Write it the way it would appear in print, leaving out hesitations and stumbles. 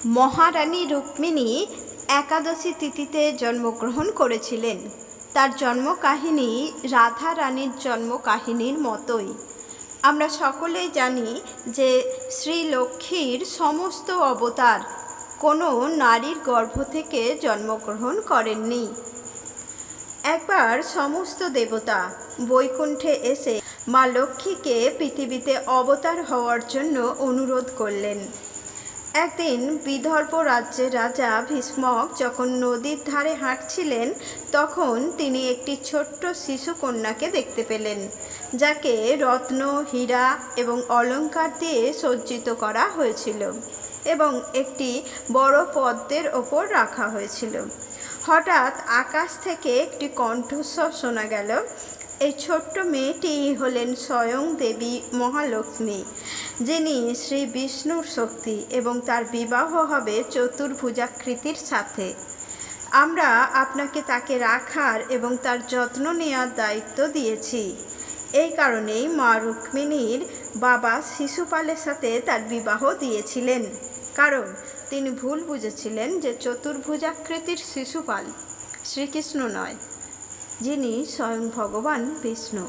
মহারানী রুক্মিণী একাদশী তিথিতে জন্মগ্রহণ করেছিলেন। তার জন্মকাহিনী রাধা রানীর জন্মকাহিনীর মতোই। আমরা সকলেই জানি যে শ্রী লক্ষ্মীর সমস্ত অবতার কোনো নারীর গর্ভ থেকে জন্মগ্রহণ করেননি। একবার সমস্ত দেবতা বৈকুণ্ঠে এসে মা লক্ষ্মীকে পৃথিবীতে অবতার হওয়ার জন্য অনুরোধ করলেন। একদিন বিদর্ভ রাজ্যের রাজা ভীষ্মক যখন নদীর ধারে হাঁটছিলেন, তখন তিনি একটি ছোট্ট শিশু কন্যাকে দেখতে পেলেন, যাকে রত্ন, হীরা এবং অলঙ্কার দিয়ে সজ্জিত করা হয়েছিল এবং একটি বড় পদ্মের ওপর রাখা হয়েছিল। হঠাৎ আকাশ থেকে একটি কণ্ঠস্বর শোনা গেল। এই ছোট্ট মেয়েটি হলেন স্বয়ং দেবী মহালক্ষ্মী, যিনি শ্রী বিষ্ণুর শক্তি, এবং তার বিবাহ হবে চতুর্ভুজাকৃতির সাথে। আমরা আপনাকে তাকে রাখার এবং তার যত্ন নেওয়ার দায়িত্ব দিয়েছি। এই কারণেই মা রুক্মিণীর বাবা শিশুপালের সাথে তার বিবাহ দিয়েছিলেন, কারণ তিনি ভুল বুঝেছিলেন যে চতুর্ভুজাকৃতির শিশুপাল শ্রীকৃষ্ণ নয়, যিনি স্বয়ং ভগবান বিষ্ণু।